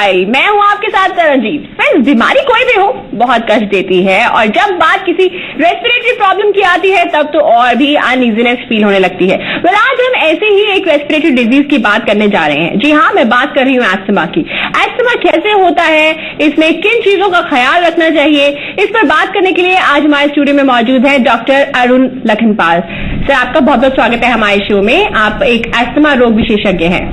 Lifestyle. मैं हूं आपके साथ तरनजीत। फ्रेंड्स, बीमारी कोई भी हो बहुत कष्ट देती है और जब बात किसी रेस्पिरेटरी प्रॉब्लम की आती है तब तो और भी अनइजीनेस फील होने लगती है। वेल, आज हम ऐसे ही एक रेस्पिरेटरी डिजीज की बात करने जा रहे हैं। जी हाँ, मैं बात कर रही हूँ एस्थमा की। एस्थमा कैसे होता है, इसमें किन चीजों का ख्याल रखना चाहिए, इस पर बात करने के लिए आज हमारे स्टूडियो में मौजूद है डॉक्टर अरुण लखनपाल। सर, आपका बहुत बहुत स्वागत है हमारे शो में। आप एक एस्थमा रोग विशेषज्ञ हैं।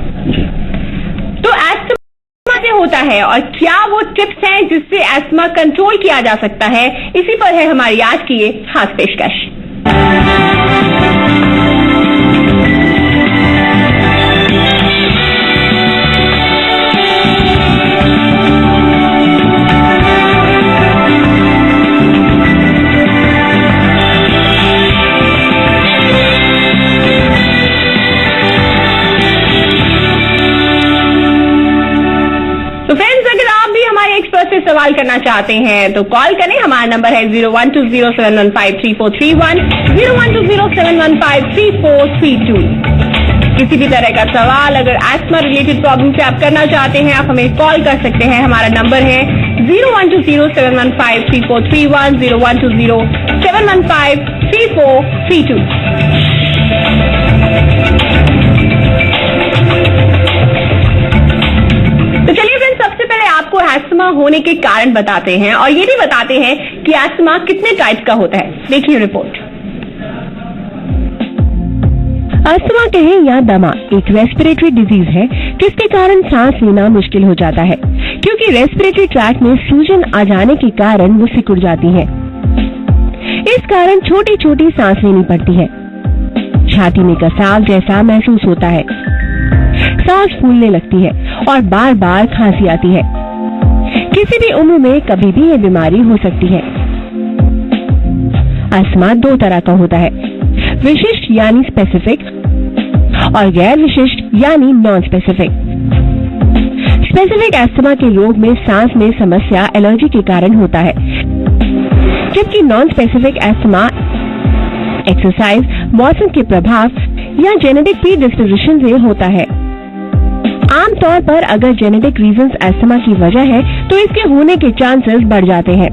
तो एस्थमा से होता है और क्या वो टिप्स हैं जिससे एस्थमा कंट्रोल किया जा सकता है, इसी पर है हमारी आज की ये खास पेशकश। से सवाल करना चाहते हैं तो कॉल करें। हमारा नंबर है 012071534331, 012071534332। किसी भी तरह का सवाल अगर एस्थमा रिलेटेड प्रॉब्लम से आप करना चाहते हैं, आप हमें कॉल कर सकते हैं। हमारा नंबर है 012071534331, 012071534332। तो चलिए फ्रेंड्स, सबसे पहले आपको एस्थमा होने के कारण बताते हैं और ये भी बताते हैं कि एस्थमा कितने टाइप का होता है। देखिए रिपोर्ट। अस्थमा कहें या दमा एक रेस्पिरेटरी डिजीज है जिसके कारण सांस लेना मुश्किल हो जाता है, क्योंकि रेस्पिरेटरी ट्रैक्ट में सूजन आ जाने के कारण वो सिकुड़ जाती है। इस कारण छोटी छोटी सांस लेनी पड़ती है। छाती में कसाव जैसा महसूस होता है, सांस फूलने लगती है और बार बार खांसी आती है। किसी भी उम्र में कभी भी ये बीमारी हो सकती है। अस्थमा दो तरह का होता है, विशिष्ट यानी स्पेसिफिक और गैर विशिष्ट यानी नॉन स्पेसिफिक। स्पेसिफिक अस्थमा के रोग में सांस में समस्या एलर्जी के कारण होता है, जबकि नॉन स्पेसिफिक अस्थमा एक्सरसाइज, मौसम के प्रभाव या जेनेटिक प्रीडिस्पोजिशन से होता है। आमतौर पर अगर जेनेटिक रीजंस अस्थमा की वजह है तो इसके होने के चांसेस बढ़ जाते हैं।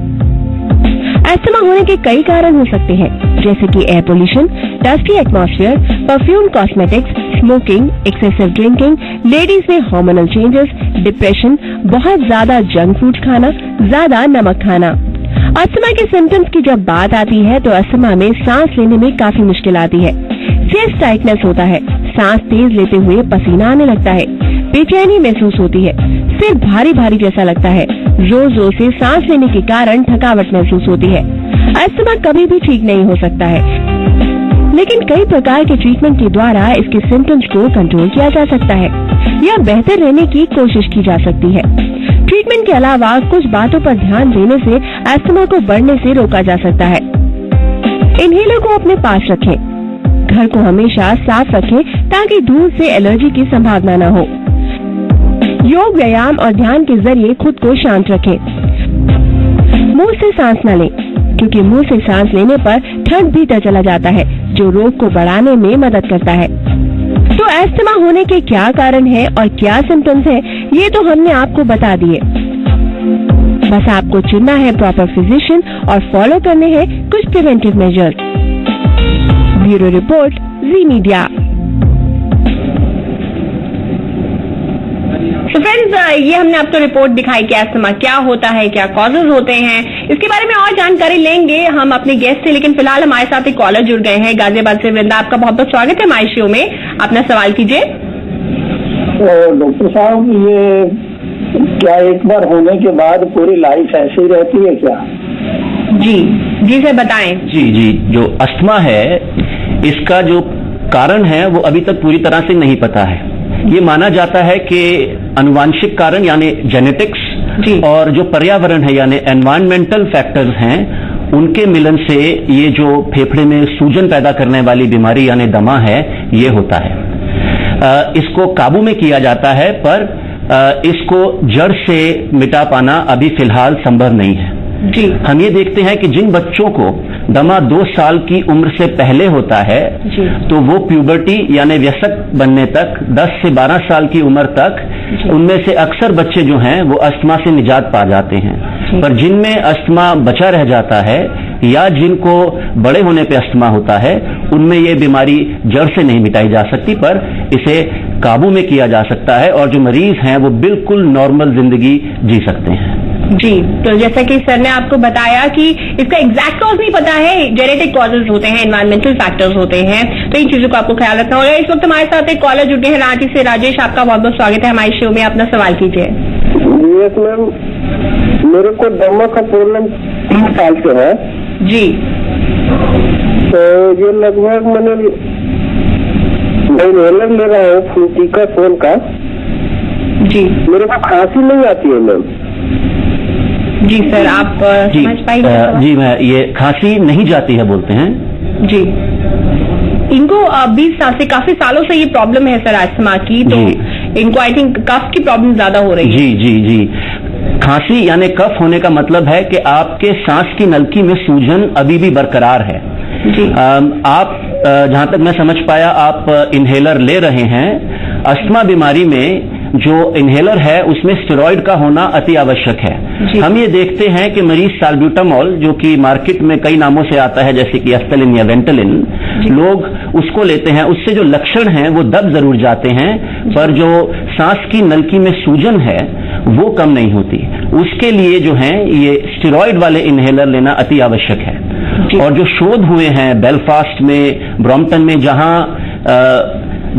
अस्थमा होने के कई कारण हो सकते हैं, जैसे कि air pollution, dusty atmosphere, perfume cosmetics, smoking, excessive drinking, ladies में हार्मोनल चेंजेस, डिप्रेशन, बहुत ज्यादा जंक फूड खाना, ज्यादा नमक खाना। अस्थमा के सिम्टम्स की जब बात आती है तो अस्थमा में सांस लेने में काफी मुश्किल आती है। चेस्ट टाइटनेस होता है, सांस तेज लेते हुए पसीना आने लगता है, बेचैनी महसूस होती है, सिर भारी भारी जैसा लगता है, जोर जोर से सांस लेने के कारण थकावट महसूस होती है। अस्थमा कभी भी ठीक नहीं हो सकता है, लेकिन कई प्रकार के ट्रीटमेंट के द्वारा इसके सिम्टम्स को कंट्रोल किया जा सकता है या बेहतर रहने की कोशिश की जा सकती है। ट्रीटमेंट के अलावा कुछ बातों पर ध्यान देने से अस्थमा को बढ़ने से रोका जा सकता है। इन्हेलर को अपने पास रखें, घर को हमेशा साफ रखें ताकि धूल से एलर्जी की संभावना न हो। योग, व्यायाम और ध्यान के जरिए खुद को शांत रखें। मुंह से सांस न लें, क्योंकि मुंह से सांस लेने पर ठंड भीतर चला जाता है जो रोग को बढ़ाने में मदद करता है। तो एस्थमा होने के क्या कारण हैं और क्या सिम्टम्स हैं, ये तो हमने आपको बता दिए। बस आपको चुनना है प्रॉपर फिजिशियन और फॉलो करने हैं कुछ प्रिवेंटिव मेजर्स। ब्यूरो रिपोर्ट, जी मीडिया। तो फ्रेंड्स, ये हमने आपको रिपोर्ट दिखाई कि एस्थमा क्या होता है, क्या कॉजेज होते हैं। इसके बारे में और जानकारी लेंगे हम अपने गेस्ट से, लेकिन फिलहाल हमारे साथ एक कॉलर जुड़ गए हैं गाजियाबाद से। वृंदा, आपका बहुत बहुत स्वागत है हमारे शो में। अपना सवाल कीजिए। डॉक्टर साहब, ये क्या एक बार होने के बाद पूरी लाइफ ऐसी रहती है क्या? जी सर, बताएं। जी, जो अस्थमा है इसका जो कारण है वो अभी तक पूरी तरह से नहीं पता है। ये माना जाता है कि अनुवांशिक कारण यानी जेनेटिक्स और जो पर्यावरण है यानी एनवायरमेंटल फैक्टर्स हैं, उनके मिलन से ये जो फेफड़े में सूजन पैदा करने वाली बीमारी यानी दमा है, ये होता है। इसको काबू में किया जाता है, पर इसको जड़ से मिटा पाना अभी फिलहाल संभव नहीं है। जी। हम ये देखते हैं कि जिन बच्चों को दमा 2 साल की उम्र से पहले होता है तो वो प्यूबर्टी यानी वयस्क बनने तक 10 से 12 साल की उम्र तक उनमें से अक्सर बच्चे जो हैं वो अस्थमा से निजात पा जाते हैं, पर जिनमें अस्थमा बचा रह जाता है या जिनको बड़े होने पे अस्थमा होता है, उनमें ये बीमारी जड़ से नहीं मिटाई जा सकती, पर इसे काबू में किया जा सकता है और जो मरीज हैं वो बिल्कुल नॉर्मल जिंदगी जी सकते हैं। जी, तो जैसा कि सर ने आपको बताया कि इसका एग्जैक्ट कॉज नहीं पता है, जेनेटिक कॉजेज होते हैं, एनवायरमेंटल फैक्टर्स होते हैं, तो इन चीजों को आपको ख्याल रखना होगा। इस वक्त हमारे साथ एक कॉलर जुटे हैं रांची से। राजेश, आपका बहुत बहुत स्वागत है हमारे शो में, अपना सवाल कीजिए। यस मैम, मेरे को दमा का प्रॉब्लम 3 साल से है जी। तो ये लगभग मैंने इनहेलर ले रहा हूँ फ्रूटिका फोन का जी। मेरे को खांसी नहीं आती है मैम। जी सर, आप समझ पाएंगे? जी, मैं ये खांसी नहीं जाती है बोलते हैं जी। इनको 20 साल से, काफी सालों से ये प्रॉब्लम है सर अस्थमा की, तो इनको आई थिंक कफ की प्रॉब्लम ज्यादा हो रही है। जी जी जी, खांसी यानी कफ होने का मतलब है कि आपके सांस की नलकी में सूजन अभी भी बरकरार है जी। आप जहां तक मैं समझ पाया आप इनहेलर ले रहे हैं। अस्थमा बीमारी में जो इनहेलर है उसमें स्टेरॉइड का होना अति आवश्यक है। हम ये देखते हैं कि मरीज साल्ब्यूटामॉल, जो कि मार्केट में कई नामों से आता है जैसे कि एस्टेलिन या वेंटलिन, लोग उसको लेते हैं। उससे जो लक्षण हैं वो दब जरूर जाते हैं, पर जो सांस की नलकी में सूजन है वो कम नहीं होती। उसके लिए जो है ये स्टेरॉइड वाले इनहेलर लेना अति आवश्यक है। और जो शोध हुए हैं बेलफास्ट में, ब्रॉम्पटन में, जहां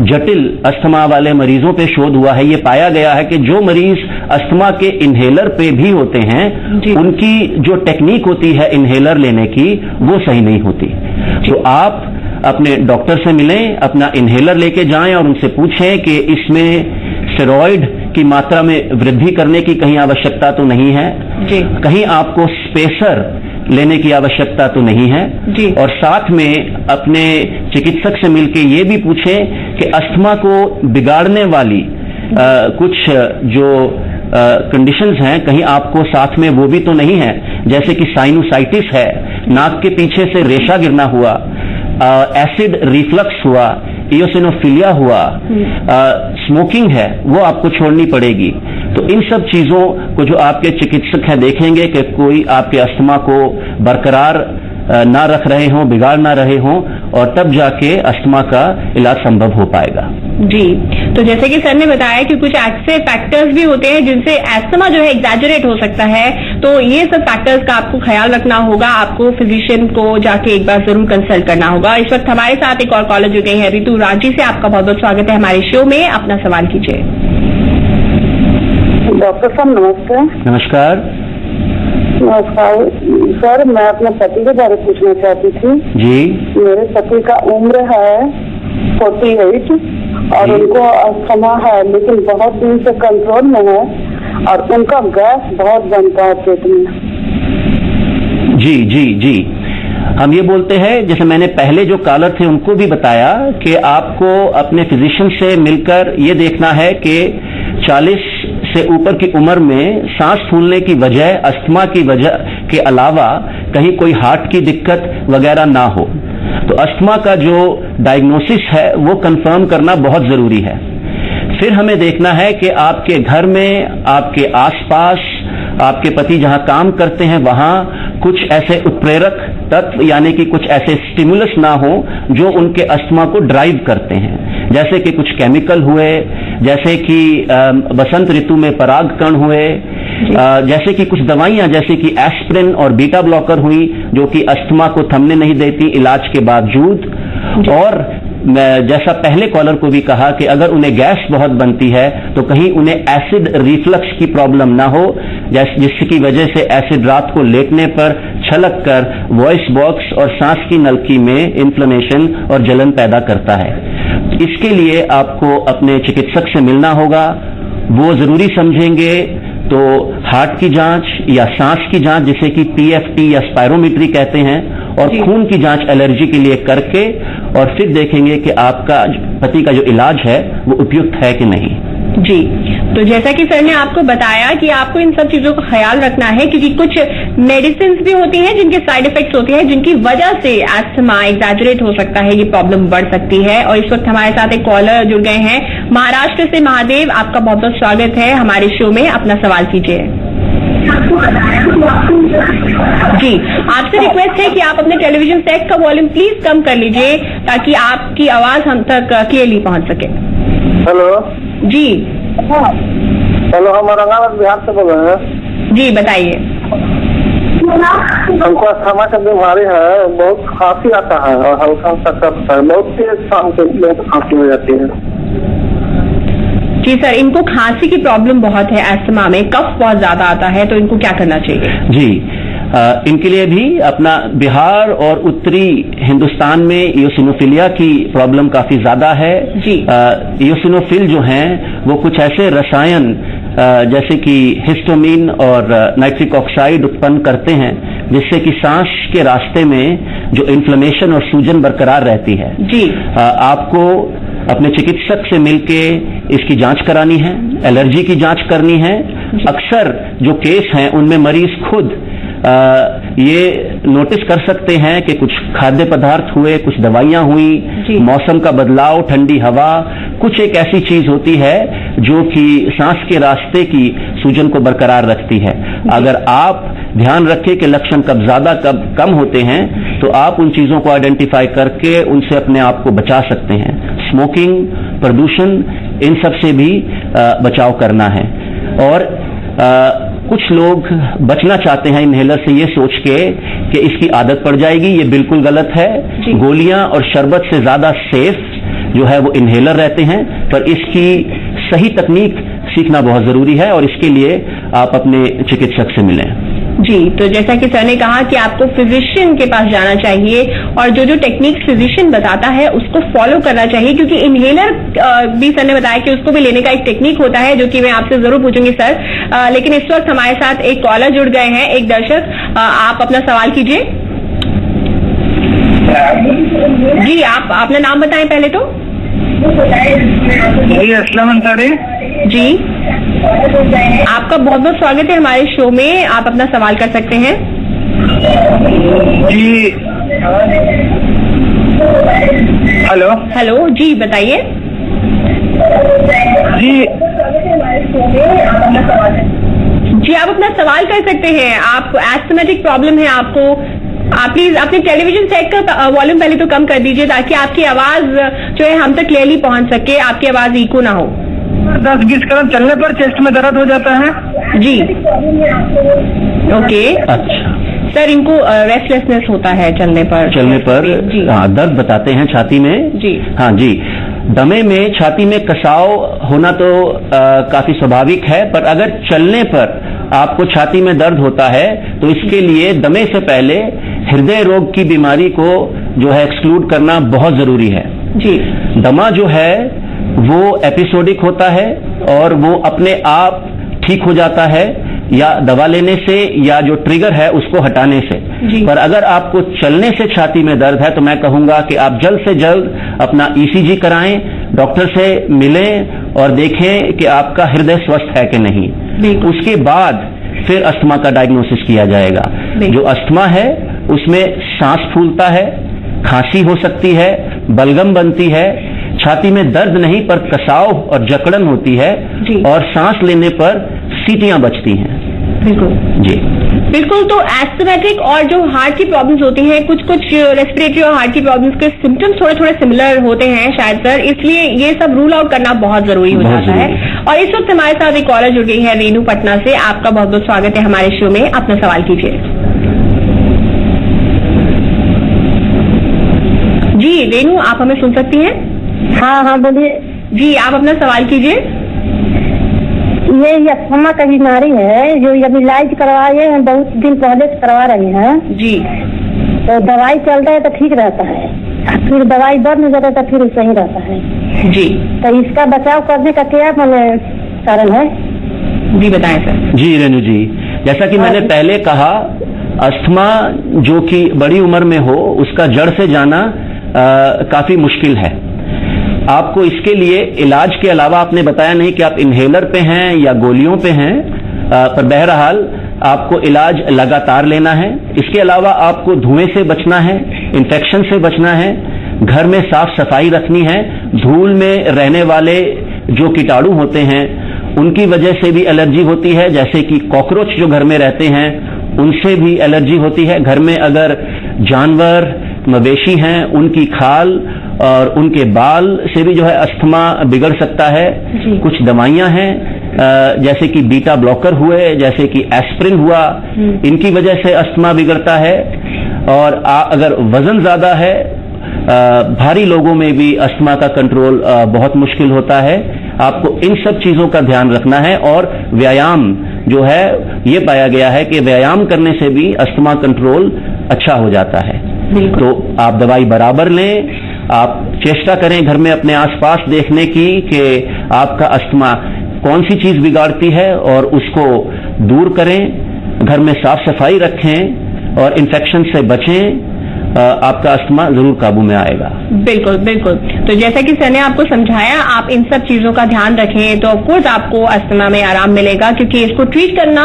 जटिल अस्थमा वाले मरीजों पे शोध हुआ है, ये पाया गया है कि जो मरीज अस्थमा के इनहेलर पे भी होते हैं उनकी जो टेक्निक होती है इनहेलर लेने की वो सही नहीं होती। तो आप अपने डॉक्टर से मिलें, अपना इनहेलर लेके जाएं और उनसे पूछें कि इसमें स्टेरॉइड की मात्रा में वृद्धि करने की कहीं आवश्यकता तो नहीं है, कहीं आपको स्पेसर लेने की आवश्यकता तो नहीं है जी। और साथ में अपने चिकित्सक से मिलकर ये भी पूछें कि अस्थमा को बिगाड़ने वाली कुछ जो कंडीशंस हैं कहीं आपको साथ में वो भी तो नहीं है, जैसे कि साइनोसाइटिस है, नाक के पीछे से रेशा गिरना हुआ, एसिड रिफ्लक्स हुआ, इयोसिनोफिलिया हुआ, स्मोकिंग है, वो आपको छोड़नी पड़ेगी। तो इन सब चीजों को जो आपके चिकित्सक हैं देखेंगे कि कोई आपके अस्थमा को बरकरार ना रख रहे हों, बिगाड़ ना रहे हों, और तब जाके अस्थमा का इलाज संभव हो पाएगा। जी, तो जैसे कि सर ने बताया कि कुछ ऐसे फैक्टर्स भी होते हैं जिनसे अस्थमा जो है एग्जैजरेट हो सकता है, तो ये सब फैक्टर्स का आपको ख्याल रखना होगा। आपको फिजिशियन को जाके एक बार जरूर कंसल्ट करना होगा। इस वक्त हमारे साथ एक और कॉलर जुड़े हैं ऋतु रांची से। आपका बहुत बहुत स्वागत है हमारे शो में, अपना सवाल कीजिए। डॉक्टर साहब नमस्ते। नमस्कार। नमस्कार सर, मैं अपने पति के बारे में पूछना चाहती थी। जी। मेरे पति का उम्र है 48 और उनको अस्थमा है, लेकिन बहुत दिन से कंट्रोल में है और उनका गैस बहुत बनता है पेट में। जी जी जी, हम ये बोलते हैं, जैसे मैंने पहले जो कॉलर थे उनको भी बताया कि आपको अपने फिजिशियन से मिलकर ये देखना है कि 40 से ऊपर की उम्र में सांस फूलने की वजह, अस्थमा की वजह के अलावा कहीं कोई हार्ट की दिक्कत वगैरह ना हो। तो अस्थमा का जो डायग्नोसिस है वो कंफर्म करना बहुत जरूरी है। फिर हमें देखना है कि आपके घर में, आपके आसपास, आपके पति जहां काम करते हैं वहां कुछ ऐसे उत्प्रेरक तत्व यानी कि कुछ ऐसे स्टिमुलस ना हो जो उनके अस्थमा को ड्राइव करते हैं, जैसे कि कुछ केमिकल हुए, जैसे कि बसंत ऋतु में पराग कण हुए, जैसे कि कुछ दवाइयां जैसे कि एस्प्रिन और बीटा ब्लॉकर हुई जो कि अस्थमा को थमने नहीं देती इलाज के बावजूद। और जैसा पहले कॉलर को भी कहा कि अगर उन्हें गैस बहुत बनती है तो कहीं उन्हें एसिड रिफ्लक्स की प्रॉब्लम ना हो, जिसकी वजह से एसिड रात को लेटने पर छलक कर वॉइस बॉक्स और सांस की नलकी में इन्फ्लेमेशन और जलन पैदा करता है। इसके लिए आपको अपने चिकित्सक से मिलना होगा। वो जरूरी समझेंगे तो हार्ट की जांच या सांस की जांच जिसे कि पीएफटी या स्पायरोमेट्री कहते हैं, और खून की जांच एलर्जी के लिए करके और फिर देखेंगे कि आपका पति का जो इलाज है वो उपयुक्त है कि नहीं। जी, तो जैसा कि सर ने आपको बताया कि आपको इन सब चीजों का ख्याल रखना है, क्योंकि कुछ मेडिसिन भी होती हैं जिनके साइड इफेक्ट्स होते हैं, जिनकी वजह से अस्थमा एग्जैजरेट हो सकता है, ये प्रॉब्लम बढ़ सकती है। और इस वक्त हमारे साथ एक कॉलर जुड़ गए हैं महाराष्ट्र से महादेव, आपका बहुत बहुत स्वागत है हमारे शो में, अपना सवाल कीजिए। जी, आपसे रिक्वेस्ट है कि आप अपने टेलीविजन सेट का वॉल्यूम प्लीज कम कर लीजिए ताकि आपकी आवाज हम तक क्लियरली पहुंच सके। हेलो जी हेलो, हम औरंगाबाद बिहार से बोल रहे हैं। जी बताइए। हमको अस्थमा की बीमारी है, बहुत खांसी आता है और हल्का सा कफ है, बहुत तेज शाम को बहुत खांसी हो जाती है। जी सर, इनको खांसी की प्रॉब्लम बहुत है, अस्थमा में कफ बहुत ज्यादा आता है, तो इनको क्या करना चाहिए? जी, इनके लिए भी अपना बिहार और उत्तरी हिंदुस्तान में इयोसिनोफिलिया की प्रॉब्लम काफी ज्यादा है। जी, इयोसिनोफिल जो हैं वो कुछ ऐसे रसायन जैसे कि हिस्टोमिन और नाइट्रिक ऑक्साइड उत्पन्न करते हैं जिससे कि सांस के रास्ते में जो इन्फ्लेमेशन और सूजन बरकरार रहती है। जी, आपको अपने चिकित्सक से मिलके इसकी जांच करानी है, एलर्जी की जांच करनी है। अक्सर जो केस हैं उनमें मरीज खुद ये नोटिस कर सकते हैं कि कुछ खाद्य पदार्थ हुए, कुछ दवाइयां हुई, मौसम का बदलाव, ठंडी हवा, कुछ एक ऐसी चीज होती है जो कि सांस के रास्ते की सूजन को बरकरार रखती है। अगर आप ध्यान रखें कि लक्षण कब ज्यादा कब कम होते हैं तो आप उन चीजों को आइडेंटिफाई करके उनसे अपने आप को बचा सकते हैं। स्मोकिंग, प्रदूषण, इन सब से भी बचाव करना है। और कुछ लोग बचना चाहते हैं इनहेलर से ये सोच के कि इसकी आदत पड़ जाएगी, ये बिल्कुल गलत है। गोलियां और शरबत से ज्यादा सेफ जो है वो इनहेलर रहते हैं, पर इसकी सही तकनीक सीखना बहुत जरूरी है और इसके लिए आप अपने चिकित्सक से मिलें। जी, तो जैसा कि सर ने कहा कि आपको फिजिशियन के पास जाना चाहिए और जो जो टेक्निक फिजिशियन बताता है उसको फॉलो करना चाहिए, क्योंकि इनहेलर भी सर ने बताया कि उसको भी लेने का एक टेक्निक होता है जो कि मैं आपसे जरूर पूछूंगी सर। लेकिन इस वक्त हमारे साथ एक कॉलर जुड़ गए हैं, एक दर्शक, आप अपना सवाल कीजिए। जी, आप अपना नाम बताएं पहले तो। जी, अस्सलाम अंसारी। जी, आपका बहुत बहुत स्वागत है हमारे शो में, आप अपना सवाल कर सकते हैं। जी, हेलो हेलो, जी बताइए। जी जी, आप अपना सवाल कर सकते हैं। आप एस्थमेटिक प्रॉब्लम है आपको, आप प्लीज अपने टेलीविजन सेट का वॉल्यूम पहले तो कम कर दीजिए ताकि आपकी आवाज जो है हम तक क्लियरली पहुंच सके, आपकी आवाज इको ना हो। 10-20 कदम चलने पर चेस्ट में दर्द हो जाता है। जी, ओके। अच्छा सर, इनको रेस्टलेसनेस होता है चलने पर जी। हाँ, दर्द बताते हैं छाती में। जी, हाँ जी, दमे में छाती में कसाव होना तो काफी स्वाभाविक है, पर अगर चलने पर आपको छाती में दर्द होता है तो इसके लिए दमे से पहले हृदय रोग की बीमारी को जो है एक्सक्लूड करना बहुत जरूरी है। जी, दमा जो है वो एपिसोडिक होता है और वो अपने आप ठीक हो जाता है या दवा लेने से या जो ट्रिगर है उसको हटाने से। पर अगर आपको चलने से छाती में दर्द है तो मैं कहूंगा कि आप जल्द से जल्द अपना ईसीजी कराएं, डॉक्टर से मिलें और देखें कि आपका हृदय स्वस्थ है कि नहीं। उसके बाद फिर अस्थमा का डायग्नोसिस किया जाएगा। जो अस्थमा है उसमें सांस फूलता है, खांसी हो सकती है, बलगम बनती है, छाती में दर्द नहीं पर कसाव और जकड़न होती है और सांस लेने पर सीटियां बचती हैं। बिल्कुल जी, बिल्कुल। तो एस्थमेटिक और जो हार्ट की प्रॉब्लम्स होती हैं, कुछ रेस्पिरेटरी और हार्ट की प्रॉब्लम्स के सिम्टम्स थोड़े थोड़े सिमिलर होते हैं शायद सर, इसलिए ये सब रूल आउट करना बहुत जरूरी हो जाता है। और इस वक्त हमारे साथ एक कॉलर जुड़ गई है रेनू पटना से, आपका बहुत बहुत स्वागत है हमारे शो में, अपना सवाल कीजिए। जी रेनू, आप हमें सुन सकती हैं? हाँ बोलिए। जी, आप अपना सवाल कीजिए। ये अस्थमा का बीमारी है जो अभी इलाज करवाए हैं, बहुत दिन पहले से करवा रहे हैं जी। तो दवाई चलता है तो ठीक रहता है, फिर दवाई बंद हो जाता है तो फिर सही रहता है जी। तो इसका बचाव करने का क्या कारण है? जी बताएं सर। जी रेनू जी, जैसा कि मैंने पहले कहा, अस्थमा जो कि बड़ी उम्र में हो उसका जड़ से जाना काफी मुश्किल है। आपको इसके लिए इलाज के अलावा, आपने बताया नहीं कि आप इनहेलर पे हैं या गोलियों पे हैं, पर बहरहाल आपको इलाज लगातार लेना है। इसके अलावा आपको धुएं से बचना है, इन्फेक्शन से बचना है, घर में साफ सफाई रखनी है, धूल में रहने वाले जो कीटाणु होते हैं उनकी वजह से भी एलर्जी होती है, जैसे कि कॉकरोच जो घर में रहते हैं उनसे भी एलर्जी होती है। घर में अगर जानवर मवेशी हैं उनकी खाल और उनके बाल से भी जो है अस्थमा बिगड़ सकता है। कुछ दवाइयां हैं जैसे कि बीटा ब्लॉकर हुए, जैसे कि एस्प्रिन हुआ, इनकी वजह से अस्थमा बिगड़ता है। और अगर वजन ज्यादा है, भारी लोगों में भी अस्थमा का कंट्रोल बहुत मुश्किल होता है। आपको इन सब चीजों का ध्यान रखना है। और व्यायाम जो है, ये पाया गया है कि व्यायाम करने से भी अस्थमा कंट्रोल अच्छा हो जाता है। तो आप दवाई बराबर लें, आप चेष्टा करें घर में अपने आसपास देखने की कि आपका अस्थमा कौन सी चीज बिगाड़ती है और उसको दूर करें। घर में साफ सफाई रखें और इन्फेक्शन से बचें। आपका अस्थमा जरूर काबू में आएगा। बिल्कुल बिल्कुल। तो जैसा कि सर ने आपको समझाया, आप इन सब चीजों का ध्यान रखें तो ऑफकोर्स आपको अस्थमा में आराम मिलेगा, क्योंकि इसको ट्रीट करना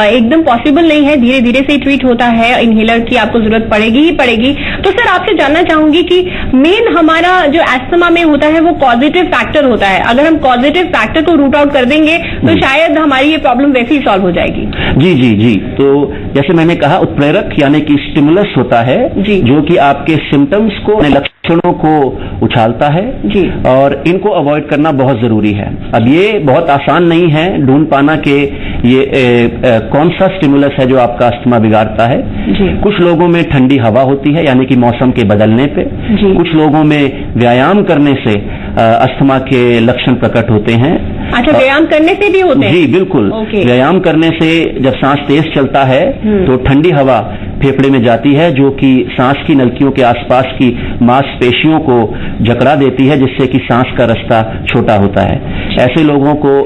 एकदम पॉसिबल नहीं है, धीरे धीरे से ही ट्रीट होता है। इनहेलर की आपको जरूरत पड़ेगी ही पड़ेगी। तो सर आपसे जानना चाहूंगी कि मेन हमारा जो अस्थमा में होता है वो पॉजिटिव फैक्टर होता है। अगर हम पॉजिटिव फैक्टर को रूट आउट कर देंगे तो शायद हमारी ये प्रॉब्लम वैसे ही सॉल्व हो जाएगी। जी जी जी। तो जैसे मैंने कहा, उत्प्रेरक यानी कि स्टिमुलस होता है जो कि आपके सिम्टम्स को, लक्षणों को उछालता है जी। और इनको अवॉइड करना बहुत जरूरी है। अब ये बहुत आसान नहीं है ढूंढ पाना कि ये कौन सा स्टिमुलस है जो आपका अस्थमा बिगाड़ता है जी। कुछ लोगों में ठंडी हवा होती है, यानी कि मौसम के बदलने पे। कुछ लोगों में व्यायाम करने से अस्थमा के लक्षण प्रकट होते हैं। अच्छा, व्यायाम करने से भी होते हैं? जी बिल्कुल। व्यायाम करने से जब सांस तेज चलता है तो ठंडी हवा फेफड़े में जाती है, जो कि सांस की नलकियों के आसपास की मांसपेशियों को जकड़ा देती है, जिससे कि सांस का रास्ता छोटा होता है। ऐसे लोगों को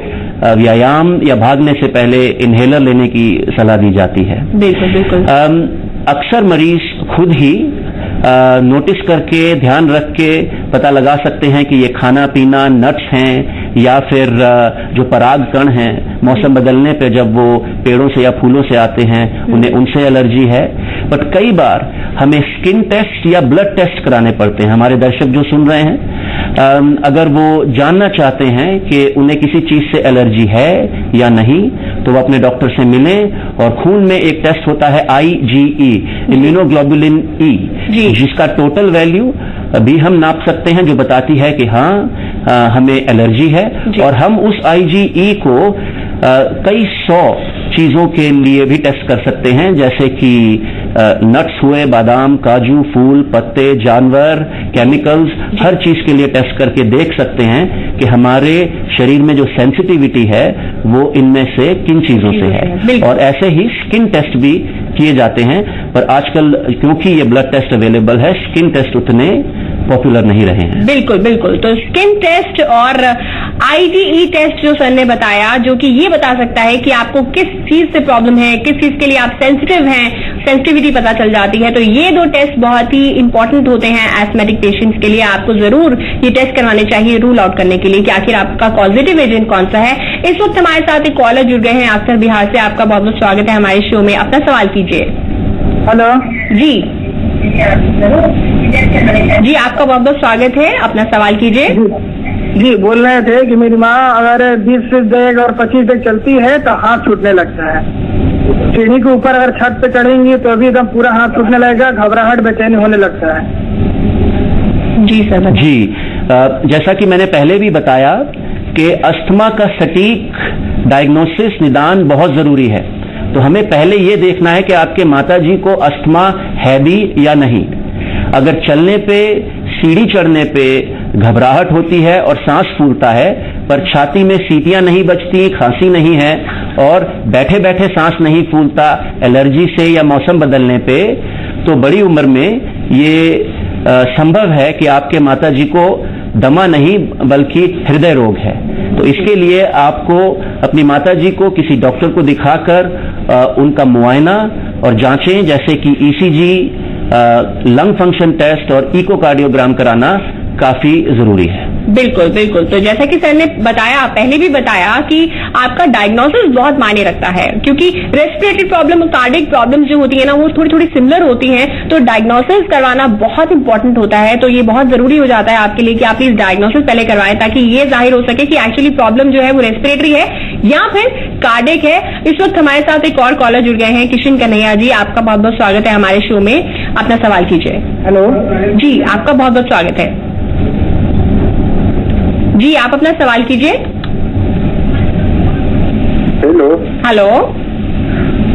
व्यायाम या भागने से पहले इनहेलर लेने की सलाह दी जाती है। बिल्कुल बिल्कुल। अक्सर मरीज खुद ही नोटिस करके, ध्यान रख के पता लगा सकते हैं कि ये खाना पीना, नट्स हैं या फिर जो पराग कण हैं, मौसम बदलने पे जब वो पेड़ों से या फूलों से आते हैं उन्हें उनसे एलर्जी है। बट कई बार हमें स्किन टेस्ट या ब्लड टेस्ट कराने पड़ते हैं। हमारे दर्शक जो सुन रहे हैं, अगर वो जानना चाहते हैं कि उन्हें किसी चीज से एलर्जी है या नहीं, तो वो अपने डॉक्टर से मिलें। और खून में एक टेस्ट होता है IgE, इम्यूनोग्लोबुलिन E, जिसका टोटल वैल्यू भी हम नाप सकते हैं, जो बताती है कि हाँ हमें एलर्जी है। और हम उस IgE को कई 100 चीजों के लिए भी टेस्ट कर सकते हैं, जैसे कि नट्स हुए, बादाम, काजू, फूल, पत्ते, जानवर, केमिकल्स, हर चीज के लिए टेस्ट करके देख सकते हैं कि हमारे शरीर में जो सेंसिटिविटी है वो इनमें से किन चीजों से है। और ऐसे ही स्किन टेस्ट भी किए जाते हैं, पर आजकल क्योंकि ये ब्लड टेस्ट अवेलेबल है, स्किन टेस्ट उतने पॉपुलर नहीं रहे हैं। बिल्कुल बिल्कुल। तो स्किन टेस्ट और IgE टेस्ट जो सर ने बताया, जो कि ये बता सकता है कि आपको किस चीज से प्रॉब्लम है, किस चीज के लिए आप सेंसिटिव हैं, सेंसिटिविटी पता चल जाती है। तो ये 2 टेस्ट बहुत ही इंपॉर्टेंट होते हैं एस्थमेटिक पेशेंट्स के लिए। आपको जरूर ये टेस्ट करवाने चाहिए रूल आउट करने के लिए कि आखिर आपका पॉजिटिव एजेंट कौन सा है। इस वक्त हमारे साथ एक कॉलर जुड़ गए हैं अक्सर बिहार से। आपका बहुत बहुत स्वागत है हमारे शो में। अपना सवाल कीजिए। हेलो जी जी, आपका बहुत बहुत स्वागत है। अपना सवाल कीजिए। जी, बोल रहे थे कि मेरी माँ अगर 20 डेग और 25 डेग चलती है तो हाथ छूटने लगता है। सीढ़ी के ऊपर अगर छत पे चढ़ेंगी तो अभी एकदम पूरा हाथ छूटने लगेगा, घबराहट बेचैनी होने लगता है। जी सर जी, जैसा कि मैंने पहले भी बताया कि अस्थमा का सटीक डायग्नोसिस, निदान बहुत जरूरी है। तो हमें पहले ये देखना है कि आपके माताजी को अस्थमा है भी या नहीं। अगर चलने पे, सीढ़ी चढ़ने पे घबराहट होती है और सांस फूलता है, पर छाती में सीटियां नहीं बजती, खांसी नहीं है और बैठे बैठे सांस नहीं फूलता एलर्जी से या मौसम बदलने पे, तो बड़ी उम्र में ये संभव है कि आपके माताजी को दमा नहीं बल्कि हृदय रोग है। तो इसके लिए आपको अपनी माताजी को किसी डॉक्टर को दिखाकर उनका मुआयना और जांचें, जैसे कि ECG, लंग फंक्शन टेस्ट और इकोकार्डियोग्राम कराना काफी जरूरी है। बिल्कुल बिल्कुल। तो जैसा कि सर ने बताया, पहले भी बताया कि आपका डायग्नोसिस बहुत मायने रखता है, क्योंकि रेस्पिरेटरी प्रॉब्लम और कार्डियक प्रॉब्लम जो होती है ना, वो थोड़ी थोड़ी सिमिलर होती हैं, तो डायग्नोसिस करवाना बहुत इंपॉर्टेंट होता है। तो ये बहुत जरूरी हो जाता है आपके लिए कि आप प्लीज डायग्नोसिस पहले करवाएं, ताकि ये जाहिर हो सके कि एक्चुअली प्रॉब्लम जो है वो रेस्पिरेटरी है या फिर कार्डियक है। इस वक्त हमारे साथ एक और कॉलर जुड़ गए हैं, किशन कन्हैया जी। आपका बहुत बहुत स्वागत है हमारे शो में, अपना सवाल कीजिए। हेलो जी, आपका बहुत बहुत स्वागत है जी, आप अपना सवाल कीजिए। हेलो हेलो,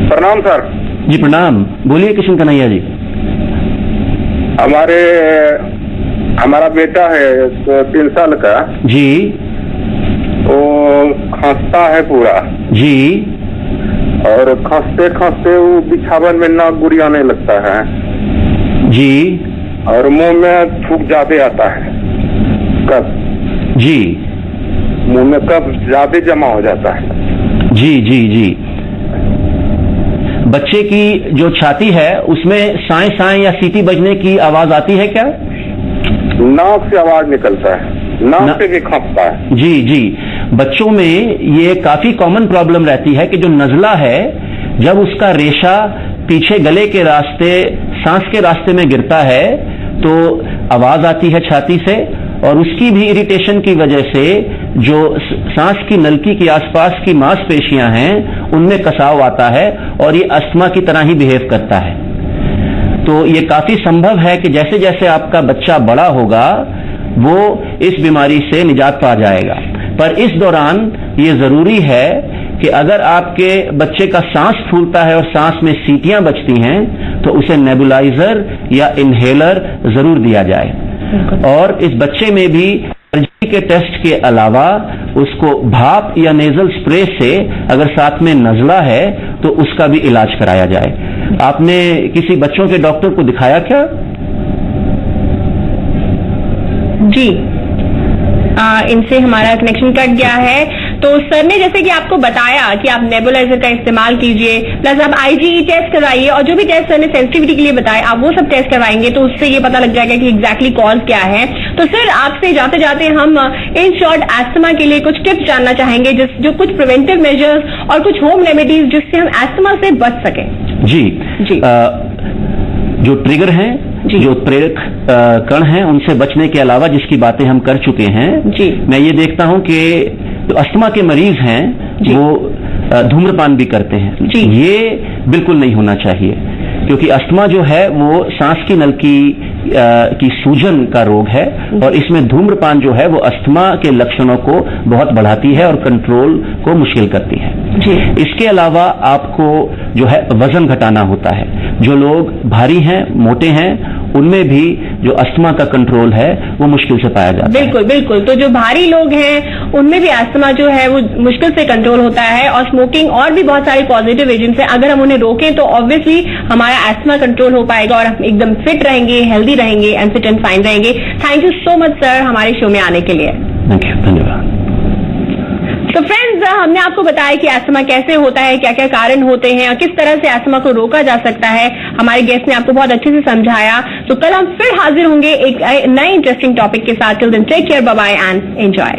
प्रणाम सर। जी प्रणाम, बोलिए किशन कन्हैया जी। हमारा बेटा है 3 साल का। जी वो खांसता है पूरा जी और खांसते खांसते वो बिछावन में नाक गुड़ियाने लगता है जी और मुंह में थूक ज्यादा आता है। कब जी मुंह में कब ज्यादा जमा हो जाता है। जी जी जी। बच्चे की जो छाती है उसमें साए साए या सीटी बजने की आवाज आती है क्या? नाक से आवाज निकलता है, नाक से भी खांसता है। जी जी। बच्चों में ये काफी कॉमन प्रॉब्लम रहती है कि जो नजला है, जब उसका रेशा पीछे गले के रास्ते सांस के रास्ते में गिरता है तो आवाज आती है छाती से, और उसकी भी इरिटेशन की वजह से जो सांस की नलकी के आसपास की मांसपेशियां हैं उनमें कसाव आता है और ये अस्थमा की तरह ही बिहेव करता है। तो ये काफी संभव है कि जैसे जैसे आपका बच्चा बड़ा होगा वो इस बीमारी से निजात पा जाएगा। पर इस दौरान ये जरूरी है कि अगर आपके बच्चे का सांस फूलता है और सांस में सीटियां बचती हैं तो उसे नेबुलाइजर या इनहेलर जरूर दिया जाए। और इस बच्चे में भी एलर्जी के टेस्ट के अलावा उसको भाप या नेजल स्प्रे से अगर साथ में नजला है तो उसका भी इलाज कराया जाए। आपने किसी बच्चों के डॉक्टर को दिखाया क्या? जी, इनसे हमारा कनेक्शन कट गया है। तो सर ने जैसे कि आपको बताया कि आप नेबुलाइजर का इस्तेमाल कीजिए, प्लस आप आईजीई टेस्ट करवाइए, और जो भी टेस्ट सर ने सेंसिटिविटी के लिए बताए आप वो सब टेस्ट करवाएंगे तो उससे ये पता लग जाएगा कि एग्जैक्टली कॉज क्या है। तो सर आपसे जाते जाते हम इन शॉर्ट एस्थमा के लिए कुछ टिप्स जानना चाहेंगे, जो कुछ प्रिवेंटिव मेजर्स और कुछ होम रेमेडीज जिससे हम एस्थमा से बच सकें। जी जी। जो ट्रिगर हैं, जो प्रेरक कण हैं, उनसे बचने के अलावा जिसकी बातें हम कर चुके हैं, जी। मैं ये देखता हूं कि जो अस्थमा के मरीज हैं वो धूम्रपान भी करते हैं। जी। ये बिल्कुल नहीं होना चाहिए, क्योंकि अस्थमा जो है वो सांस की नलकी की सूजन का रोग है और इसमें धूम्रपान जो है वो अस्थमा के लक्षणों को बहुत बढ़ाती है और कंट्रोल को मुश्किल करती है। जी। इसके अलावा आपको जो है वजन घटाना होता है। जो लोग भारी हैं, मोटे हैं, उनमें भी जो अस्थमा का कंट्रोल है वो मुश्किल से पाया जाता है। बिल्कुल बिल्कुल। तो जो भारी लोग हैं उनमें भी अस्थमा जो है वो मुश्किल से कंट्रोल होता है, और स्मोकिंग और भी बहुत सारे पॉजिटिव एजेंट्स हैं, अगर हम उन्हें रोकें तो ऑब्वियसली हमारा अस्थमा कंट्रोल हो पाएगा और हम एकदम फिट रहेंगे, हेल्दी रहेंगे एंड फिट एंड फाइन रहेंगे। Thank you so much sir हमारे शो में आने के लिए। थैंक यू, धन्यवाद। तो फ्रेंड्स, हमने आपको बताया कि अस्थमा कैसे होता है, क्या क्या कारण होते हैं और किस तरह से अस्थमा को रोका जा सकता है। हमारे गेस्ट ने आपको बहुत अच्छे से समझाया। तो कल हम फिर हाजिर होंगे एक नए इंटरेस्टिंग टॉपिक के साथ। Till then take care, bye bye and enjoy.